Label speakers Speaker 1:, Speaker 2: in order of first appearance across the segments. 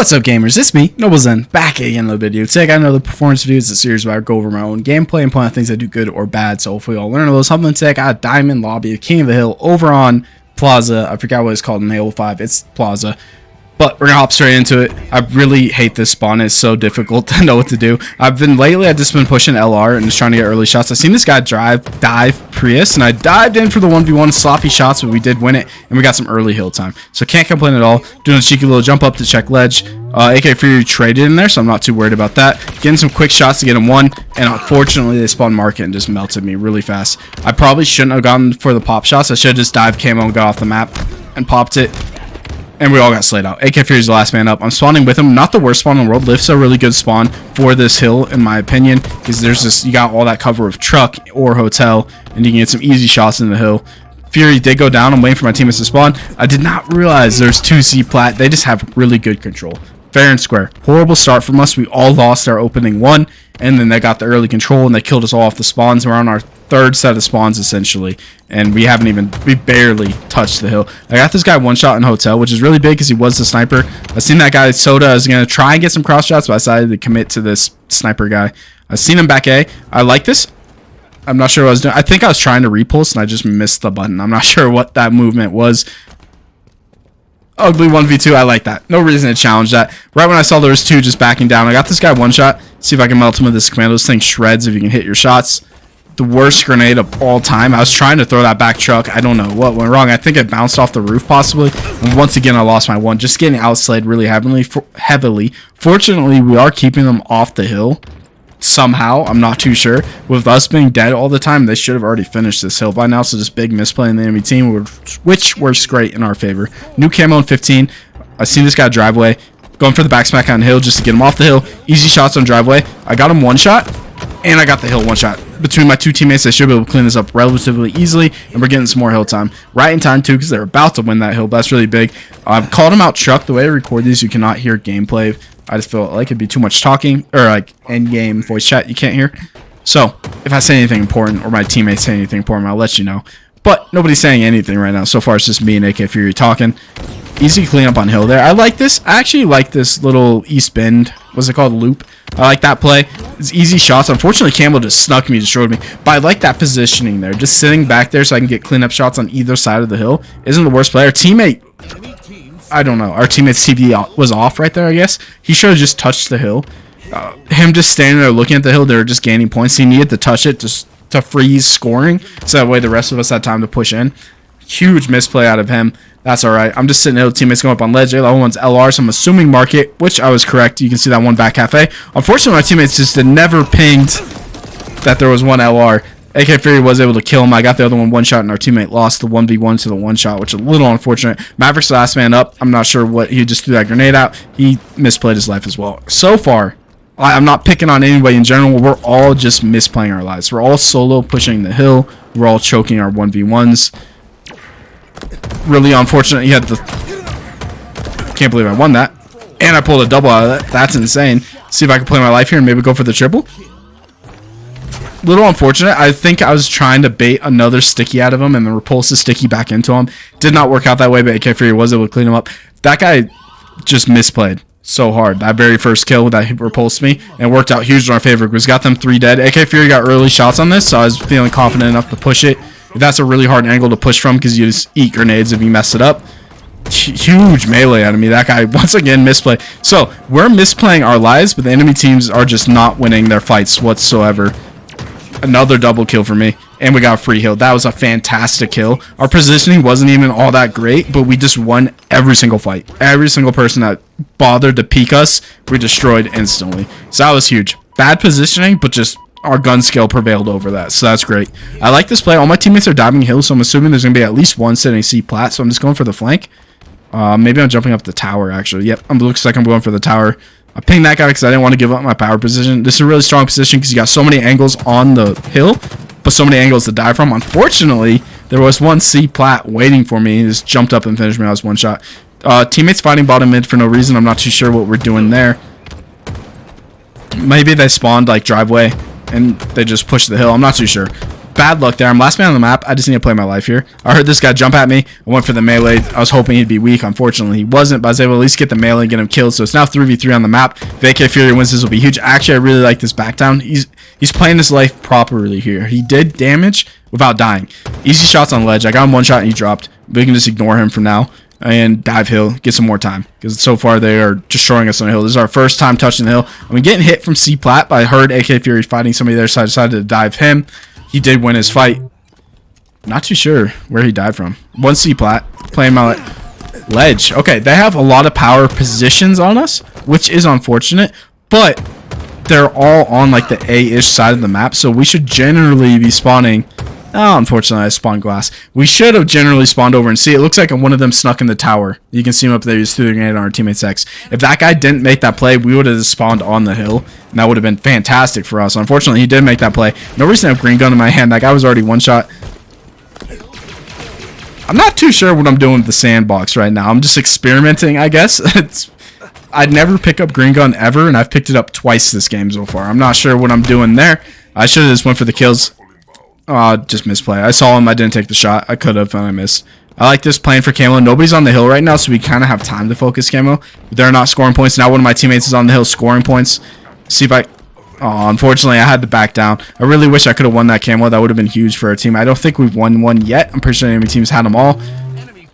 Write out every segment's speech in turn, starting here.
Speaker 1: What's up, gamers? It's me, NobleZen, back again in the video. Today I got another performance video. It's a series where I go over my own gameplay and point out things I do good or bad. So hopefully I'll learn a little something today. I got a diamond lobby of King of the Hill over on Plaza. I forgot what it's called in Halo 5. It's Plaza. But we're gonna hop straight into it. I really hate this spawn. It's so difficult to know what to do. I've just been pushing LR and just trying to get early shots. I seen this guy dive Prius, and I dived in for the 1v1 sloppy shots, but we did win it, and we got some early hill time. So can't complain at all. Doing a cheeky little jump up to check ledge. AK Fury traded in there, so I'm not too worried about that. Getting some quick shots to get him one, and unfortunately they spawned market and just melted me really fast. I probably shouldn't have gone for the pop shots. I should have just dived camo and got off the map and popped it. And we all got slayed out. AK Fury's the last man up. I'm spawning with him. Not the worst spawn in the world. Lift's a really good spawn for this hill, in my opinion, because there's this, you got all that cover of truck or hotel, and you can get some easy shots in the hill. Fury did go down. I'm waiting for my teammates to spawn. I did not realize there's two C plat. They just have really good control. Fair and square. Horrible start from us. We all lost our opening one, and then they got the early control, and they killed us all off the spawns. We're on our third set of spawns, essentially, and we barely touched the hill. I got this guy one shot in hotel, which is really big because he was the sniper. I seen that guy Soda. I was going to try and get some cross shots, but I decided to commit to this sniper guy. I seen him back A. I like this. I'm not sure what I was doing. I think I was trying to repulse, and I just missed the button. I'm not sure what that movement was. Ugly 1v2. I like that. No reason to challenge that. Right when I saw there was two just backing down, I got this guy one shot. See if I can melt him with this commando. This thing shreds if you can hit your shots. The worst grenade of all time. I was trying to throw that back truck. I don't know what went wrong. I think it bounced off the roof possibly. And once again, I lost my one. Just getting outslayed really heavily. Fortunately, we are keeping them off the hill. Somehow, I'm not too sure. With us being dead all the time, they should have already finished this hill by now. So just big misplay in the enemy team, which works great in our favor. New camo in 15. I seen this guy driveway. Going for the back smack on the hill just to get him off the hill. Easy shots on driveway. I got him one shot, and I got the hill one shot. Between my two teammates, I should be able to clean this up relatively easily, and we're getting some more hill time. Right in time, too, because they're about to win that hill. But that's really big. I've called him out truck. The way I record these, you cannot hear gameplay. I just feel like it'd be too much talking, or like end-game voice chat you can't hear. So, if I say anything important, or my teammates say anything important, I'll let you know. But nobody's saying anything right now. So far, it's just me and AK Fury talking. Easy cleanup on hill there. I like this. I actually like this little East Bend. What's it called? Loop. I like that play. It's easy shots. Unfortunately, Campbell just snuck me, destroyed me. But I like that positioning there. Just sitting back there so I can get cleanup shots on either side of the hill. Isn't the worst player. Teammate, I don't know. Our teammate's TV was off right there, I guess. He should have just touched the hill. Him just standing there looking at the hill, they were just gaining points. He needed to touch it just to freeze scoring, so that way the rest of us had time to push in. Huge misplay out of him. That's all right. I'm just sitting there with teammates going up on ledge. The other one's LR, so I'm assuming market, which I was correct. You can see that one back cafe. Unfortunately, my teammates just never pinged that there was one LR. AK Fury was able to kill him. I got the other one shot, and our teammate lost the 1v1 to the one shot, which is a little unfortunate. Maverick's the last man up. I'm not sure what he just threw that grenade out. He misplayed his life as well. So far, I'm not picking on anybody in general. We're all just misplaying our lives. We're all solo pushing the hill. We're all choking our 1v1s. Really unfortunate. He had the... Can't believe I won that. And I pulled a double out of that. That's insane. See if I can play my life here and maybe go for the triple. Little unfortunate. I think I was trying to bait another sticky out of him and then repulse the sticky back into him. Did not work out that way, but AK Fury was able to clean him up. That guy just misplayed so hard. That very first kill that repulsed me, and worked out huge in our favor because got them 3 dead. AK Fury got early shots on this, so I was feeling confident enough to push it. That's a really hard angle to push from because you just eat grenades if you mess it up. Huge melee out of me. That guy once again misplayed. So we're misplaying our lives, but the enemy teams are just not winning their fights whatsoever. Another double kill for me, and we got a free hill. That was a fantastic kill. Our positioning wasn't even all that great, but we just won every single fight. Every single person that bothered to peek us, we destroyed instantly. So that was huge. Bad positioning, but just our gun skill prevailed over that, so that's great. I like this play. All my teammates are diving hills, so I'm assuming there's going to be at least one sitting C plat, so I'm just going for the flank. Maybe I'm jumping up the tower, actually. Yep, looks like I'm going for the tower. I pinged that guy because I didn't want to give up my power position. This is a really strong position because you got so many angles on the hill, but so many angles to die from. Unfortunately, there was one C plat waiting for me. He just jumped up and finished me. I was one shot. Teammates fighting bottom mid for no reason. I'm not too sure what we're doing there. Maybe they spawned like driveway and they just pushed the hill. I'm not too sure. bad luck there. I'm last man on the map. I just need to play my life here. I heard this guy jump at me. I went for the melee. I was hoping he'd be weak. Unfortunately, he wasn't, but I was able to at least get the melee and get him killed. So it's now 3v3 on the map. If AK Fury wins, this will be huge. Actually, I really like this back down. He's playing his life properly here. He did damage without dying. Easy shots on ledge. I got him one shot and he dropped. We can just ignore him for now and dive hill, get some more time, because so far they are destroying us on the hill. This is our first time touching the hill. I mean, getting hit from C plat, but I heard AK Fury fighting somebody there, so I decided to dive him. He did win his fight. Not too sure where he died from. One C plat, playing my ledge. Okay, they have a lot of power positions on us, which is unfortunate, but they're all on like the A-ish side of the map, so we should generally be spawning. Oh, unfortunately, I spawned glass. We should have generally spawned over and see. It looks like one of them snuck in the tower. You can see him up there. He's threw the grenade on our teammate's X. If that guy didn't make that play, we would have spawned on the hill, and that would have been fantastic for us. Unfortunately, he did make that play. No reason to have green gun in my hand. That guy was already one shot. I'm not too sure what I'm doing with the sandbox right now. I'm just experimenting, I guess. I'd never pick up green gun ever, and I've picked it up twice this game so far. I'm not sure what I'm doing there. I should have just went for the kills. Just misplay. I saw him. I didn't take the shot. I could have, and I missed. I like this playing for Camo. Nobody's on the hill right now, so we kind of have time to focus Camo. But they're not scoring points. Now one of my teammates is on the hill scoring points. See if I... Oh, unfortunately, I had to back down. I really wish I could have won that Camo. That would have been huge for our team. I don't think we've won one yet. I'm pretty sure enemy teams had them all.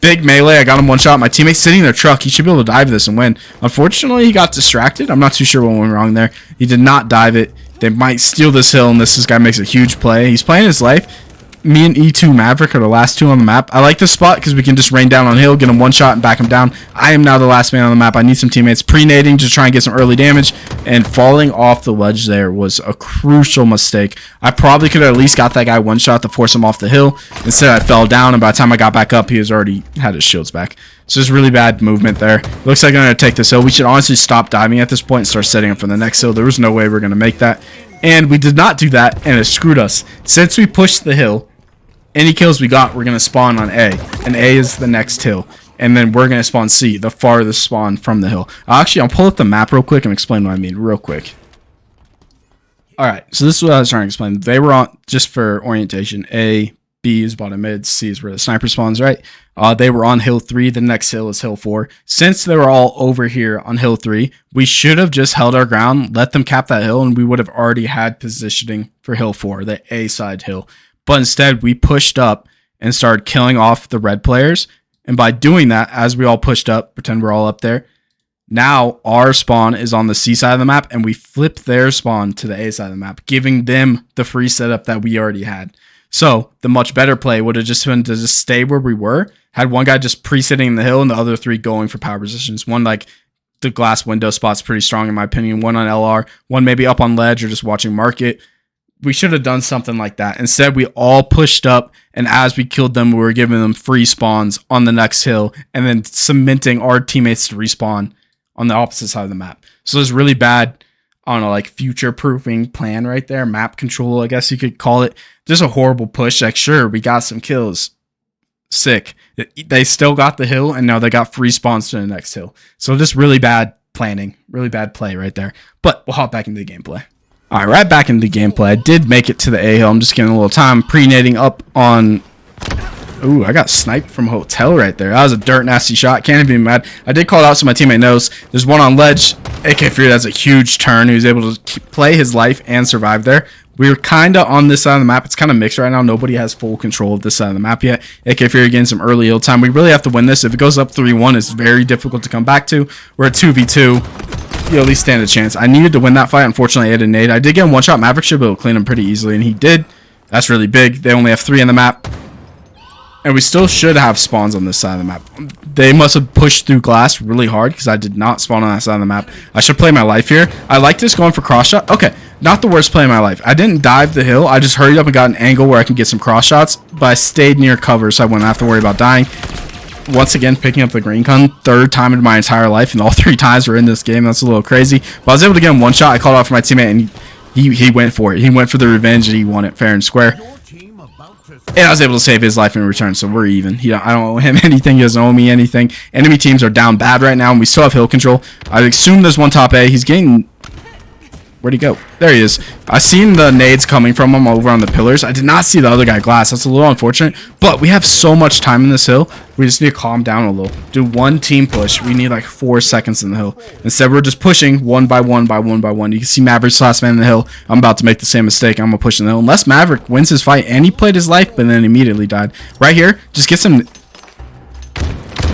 Speaker 1: Big melee. I got him one shot. My teammate's sitting in their truck. He should be able to dive this and win. Unfortunately, he got distracted. I'm not too sure what went wrong there. He did not dive it. They might steal this hill, and this guy makes a huge play. He's playing his life. Me and E2 Maverick are the last two on the map. I like this spot because we can just rain down on hill, get him one shot, and back him down. I am now the last man on the map. I need some teammates pre-nading to try and get some early damage, and falling off the ledge there was a crucial mistake. I probably could have at least got that guy one shot to force him off the hill. Instead, I fell down, and by the time I got back up, he was already had his shields back. So it's really bad movement there. Looks like I'm going to take this hill. We should honestly stop diving at this point and start setting up for the next hill. There was no way we're going to make that. And we did not do that, and it screwed us. Since we pushed the hill, any kills we got, we're going to spawn on A. And A is the next hill. And then we're going to spawn C, the farthest spawn from the hill. Actually, I'll pull up the map real quick and explain what I mean real quick. Alright, so this is what I was trying to explain. They were on, just for orientation, A, B is bottom mid, C is where the sniper spawns, right? They were on hill 3, the next hill is hill 4. Since they were all over here on hill 3, we should have just held our ground, let them cap that hill, and we would have already had positioning for hill 4, the A side hill. But instead, we pushed up and started killing off the red players. And by doing that, as we all pushed up, pretend we're all up there, now our spawn is on the C side of the map, and we flip their spawn to the A side of the map, giving them the free setup that we already had. So the much better play would have just been to just stay where we were, had one guy just pre-sitting in the hill and the other three going for power positions. One, like, the glass window spot's pretty strong in my opinion. One on LR, one maybe up on ledge or just watching market. We should have done something like that. Instead, we all pushed up, and as we killed them, we were giving them free spawns on the next hill, and then cementing our teammates to respawn on the opposite side of the map. So it's really bad, I don't know, like future-proofing plan right there. Map control, I guess you could call it. Just a horrible push. Like, sure, we got some kills. Sick. They still got the hill, and now they got free spawns to the next hill. So just really bad planning. Really bad play right there. But we'll hop back into the gameplay. Alright, right back into the gameplay. I did make it to the A hill. I'm just getting a little time pre-nading up on... Ooh, I got sniped from hotel right there. That was a dirt nasty shot. Can't even be mad. I did call it out so my teammate knows. There's one on ledge. AK Fury has a huge turn. He was able to play his life and survive there. We're kind of on this side of the map. It's kind of mixed right now. Nobody has full control of this side of the map yet. AK Fury getting some early hill time. We really have to win this. If it goes up 3-1, it's very difficult to come back to. We're at 2v2. You at least stand a chance. I needed to win that fight. Unfortunately, I had a nade. I did get him one shot. Maverick should be able to clean him pretty easily, and he did. That's really big. They only have 3 on the map. And we still should have spawns on this side of the map. They must have pushed through glass really hard because I did not spawn on that side of the map. I should play my life here. I like this going for cross shot. Okay, not the worst play of my life. I didn't dive the hill. I just hurried up and got an angle where I can get some cross shots, but I stayed near cover so I wouldn't have to worry about dying. Once again, picking up the green gun, 3rd time in my entire life, and all 3 times we're in this game. That's a little crazy. But I was able to get him one shot. I called out for my teammate, and he went for it. He went for the revenge, and he won it fair and square. And I was able to save his life in return, so we're even. I don't owe him anything. He doesn't owe me anything. Enemy teams are down bad right now, and we still have hill control. I assume there's one top A. He's getting... Where'd he go? There he is. I seen the nades coming from him over on the pillars. I did not see the other guy glass. That's a little unfortunate. But we have so much time in this hill. We just need to calm down a little. Do one team push. We need like 4 seconds in the hill. Instead, we're just pushing one by one by one by one. You can see Maverick's last man in the hill. I'm about to make the same mistake. I'm going to push in the hill. Unless Maverick wins his fight and he played his life, but then immediately died. Right here, just get some...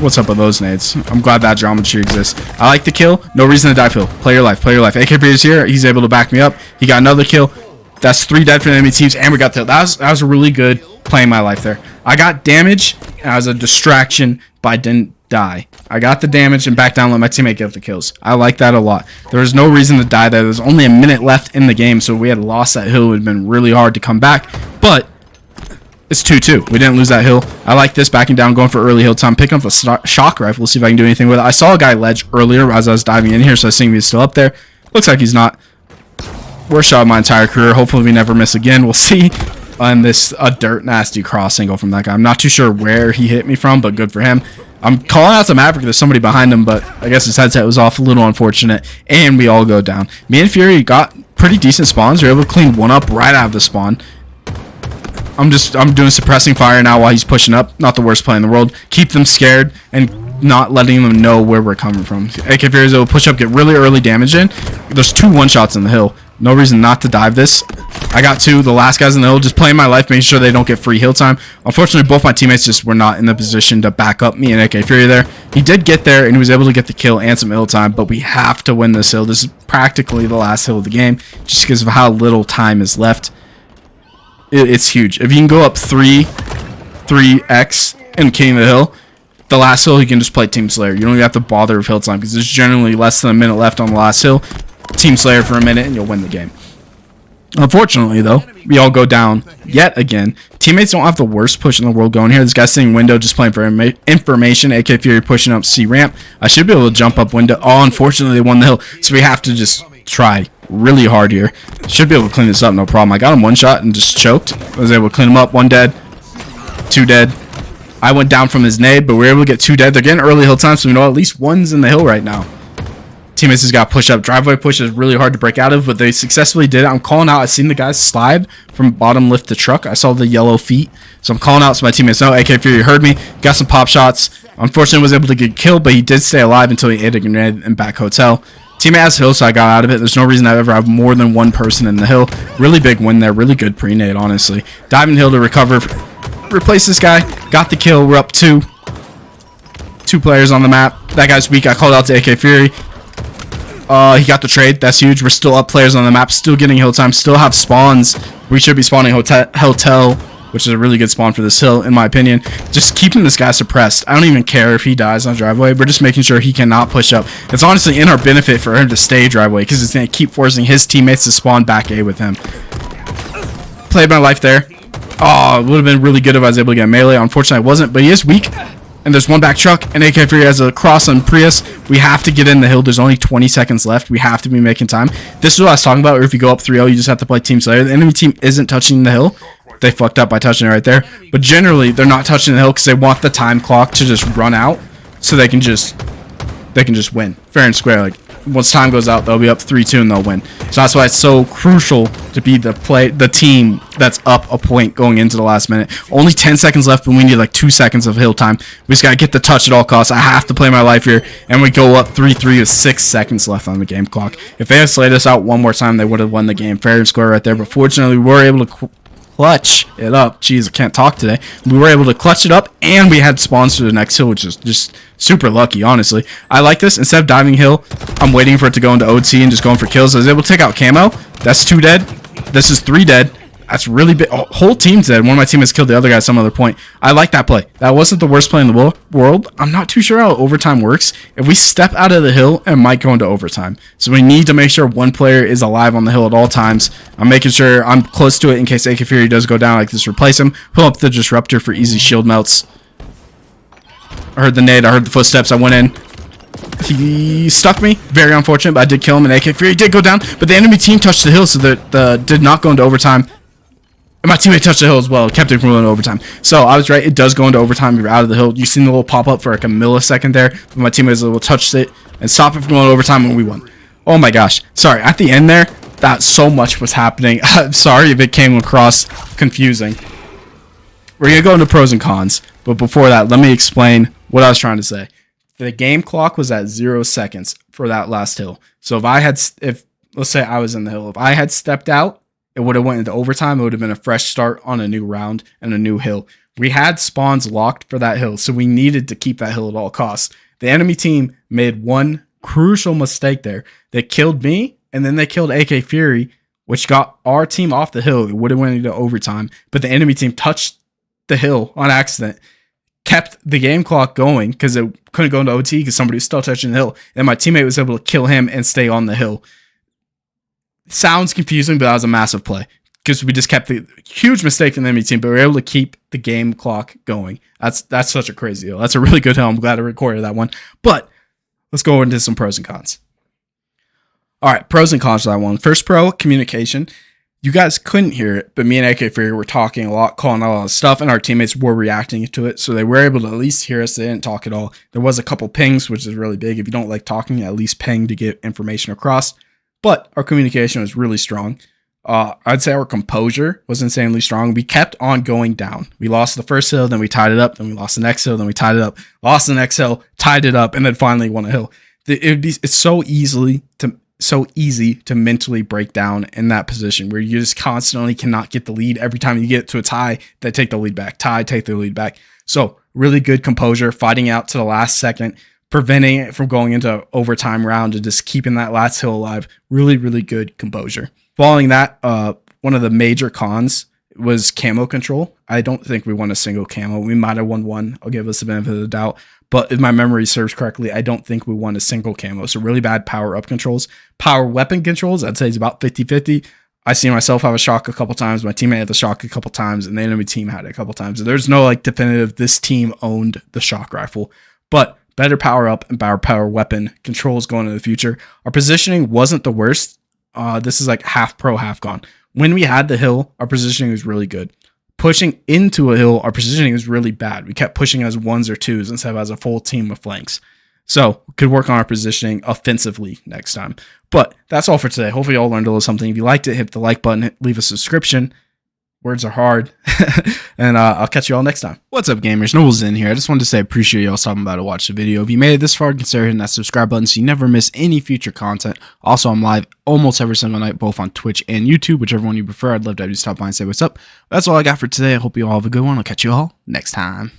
Speaker 1: What's up with those nades? I'm glad that geometry exists. I like the kill. No reason to die, Phil. Play your life. Play your life. AKP is here. He's able to back me up. He got another kill. That's 3 dead for the enemy teams, and we got the... That was a really good playing my life there. I got damage as a distraction, but I didn't die. I got the damage and back down, let my teammate get the kills. I like that a lot. There was no reason to die there. There was only a minute left in the game, so if we had lost that hill, it would have been really hard to come back. But... it's 2-2. We didn't lose that hill. I like this, backing down, going for early hill time, picking up a shock rifle. See if I can do anything with it. I saw a guy ledge earlier as I was diving in here, so I think he's still up there. Looks like he's not. Worst shot of my entire career. Hopefully we never miss again. We'll see. And this a dirt nasty cross angle from that guy. I'm not too sure where he hit me from, but good for him. I'm calling out to Maverick. There's somebody behind him, but I guess his headset was off. A little unfortunate. And we all go down. Me and Fury got pretty decent spawns. We were able to clean one up right out of the spawn. I'm doing suppressing fire now while he's pushing up. Not the worst play in the world. Keep them scared and not letting them know where we're coming from. AK Fury is able to push up, get really early damage in. There's 2 one-shots in the hill. No reason not to dive this. I got 2. The last guys in the hill, just playing my life, making sure they don't get free heal time. Unfortunately, both my teammates just were not in the position to back up me and AK Fury there. He did get there, and he was able to get the kill and some heal time, but we have to win this hill. This is practically the last hill of the game, just because of how little time is left. It's huge. If you can go up 3x in King of the Hill, the last hill you can just play Team Slayer. You don't even have to bother with hill time because there's generally less than a minute left on the last hill. Team Slayer for a minute and you'll win the game. Unfortunately, though, we all go down yet again. Teammates don't have the worst push in the world going here. This guy's sitting window just playing for information. AK Fury pushing up C ramp. I should be able to jump up window. Oh, unfortunately, they won the hill. So we have to just try really hard here. Should be able to clean this up, no problem. I got him one shot and just choked. I was able to clean him up. 1 dead, 2 dead. I went down from his nade, but we were able to get 2 dead. They're getting early hill time, so we know at least one's in the hill right now. Teammates has got push up. Driveway push is really hard to break out of, but they successfully did it. I'm calling out. I seen the guys slide from bottom lift the truck. I saw the yellow feet, so I'm calling out so my teammates know. AK Fury heard me. Got some pop shots. Unfortunately, was able to get killed, but he did stay alive until he hit a grenade in back hotel. Teammate has hill, so I got out of it. There's no reason I ever have more than 1 person in the hill. Really big win there. Really good pre-nade, honestly. Diving hill to recover. Replace this guy. Got the kill. We're up 2 players on the map. That guy's weak. I called out to AK Fury. He got the trade. That's huge. We're still up players on the map. Still getting hill time. Still have spawns. We should be spawning hotel, which is a really good spawn for this hill, in my opinion. Just keeping this guy suppressed. I don't even care if he dies on driveway. We're just making sure he cannot push up. It's honestly in our benefit for him to stay driveway because it's going to keep forcing his teammates to spawn back A with him. Played my life there. Oh, it would have been really good if I was able to get melee. Unfortunately, I wasn't, but he is weak. And there's one back truck, and AK Fury has a cross on Prius. We have to get in the hill. There's only 20 seconds left. We have to be making time. This is what I was talking about, or if you go up 3-0, you just have to play Team Slayer. The enemy team isn't touching the hill. They fucked up by touching it right there. But generally, they're not touching the hill because they want the time clock to just run out so they can just win. Fair and square. Like, once time goes out, they'll be up 3-2 and they'll win. So that's why it's so crucial to be the team that's up a point going into the last minute. Only 10 seconds left, but we need like 2 seconds of hill time. We just got to get the touch at all costs. I have to play my life here. And we go up 3-3 with 6 seconds left on the game clock. If they had slayed us out one more time, they would have won the game. Fair and square right there. But fortunately, we were able to clutch it up. Jeez, I can't talk today. We were able to clutch it up, and we had spawns to the next hill, which is just super lucky, honestly. I like this. Instead of diving hill, I'm waiting for it to go into OT and just going for kills. I was able to take out camo. That's 2 dead. This is 3 dead. That's really big. Oh, whole team's dead. One of my teammates killed the other guy at some other point. I like that play. That wasn't the worst play in the world. I'm not too sure how overtime works. If we step out of the hill, it might go into overtime. So we need to make sure one player is alive on the hill at all times. I'm making sure I'm close to it in case AK Fury does go down. Like this, replace him. Pull up the disruptor for easy shield melts. I heard the nade. I heard the footsteps. I went in. He stuck me. Very unfortunate, but I did kill him. And AK Fury did go down. But the enemy team touched the hill, so that did not go into overtime. And my teammate touched the hill as well. It kept it from going to overtime. So I was right. It does go into overtime. You're out of the hill. You seen the little pop up for like a millisecond there. But my teammate was able to touch it and stop it from going to overtime, and we won. Oh my gosh. Sorry. At the end there, that so much was happening. I'm sorry if it came across confusing. We're going to go into pros and cons. But before that, let me explain what I was trying to say. The game clock was at 0 seconds for that last hill. So if let's say I was in the hill, if I had stepped out, it would have went into overtime. It would have been a fresh start on a new round and a new hill. We had spawns locked for that hill, so we needed to keep that hill at all costs. The enemy team made one crucial mistake there. They killed me, and then they killed AK Fury, which got our team off the hill. It would have went into overtime, but the enemy team touched the hill on accident, kept the game clock going because it couldn't go into OT because somebody was still touching the hill, and my teammate was able to kill him and stay on the hill. Sounds confusing, but that was a massive play because we just kept the huge mistake from the enemy team, but we were able to keep the game clock going. That's such a crazy deal. That's a really good hill. I'm glad I recorded that one. But let's go into some pros and cons. All right, pros and cons to that one. First pro, communication. You guys couldn't hear it, but me and AK Fury were talking a lot, calling out a lot of stuff, and our teammates were reacting to it, so they were able to at least hear us. They didn't talk at all. There was a couple pings, which is really big. If you don't like talking, at least ping to get information across. But our communication was really strong. I'd say our composure was insanely strong. We kept on going down. We lost the first hill, then we tied it up, then we lost the next hill, then we tied it up, lost the next hill, tied it up, and then finally won a hill. It's so easy to mentally break down in that position where you just constantly cannot get the lead. Every time you get to a tie, they take the lead back. Tie, take the lead back. So really good composure, fighting out to the last second, preventing it from going into overtime round and just keeping that last hill alive. Really, really good composure. Following that, one of the major cons was camo control. I don't think we won a single camo. We might have won one. I'll give us the benefit of the doubt. But if my memory serves correctly, I don't think we won a single camo. So really bad power up controls. Power weapon controls, I'd say it's about 50-50. I see myself have a shock a couple times. My teammate had the shock a couple times, and the enemy team had it a couple times. So there's no like definitive, this team owned the shock rifle. But better power up and power weapon controls going into the future. Our positioning wasn't the worst. This is like half pro, half con. When we had the hill, our positioning was really good. Pushing into a hill, our positioning was really bad. We kept pushing as ones or twos instead of as a full team of flanks. So could work on our positioning offensively next time. But that's all for today. Hopefully you all learned a little something. If you liked it, hit the like button, leave a subscription. Words are hard. And I'll catch you all next time. What's up, gamers? NobleZen here. I just wanted to say I appreciate y'all stopping by to watch the video. If you made it this far, consider hitting that subscribe button so you never miss any future content. Also, I'm live almost every single night, both on Twitch and YouTube, whichever one you prefer. I'd love to have you stop by and say what's up. That's all I got for today. I hope you all have a good one. I'll catch you all next time.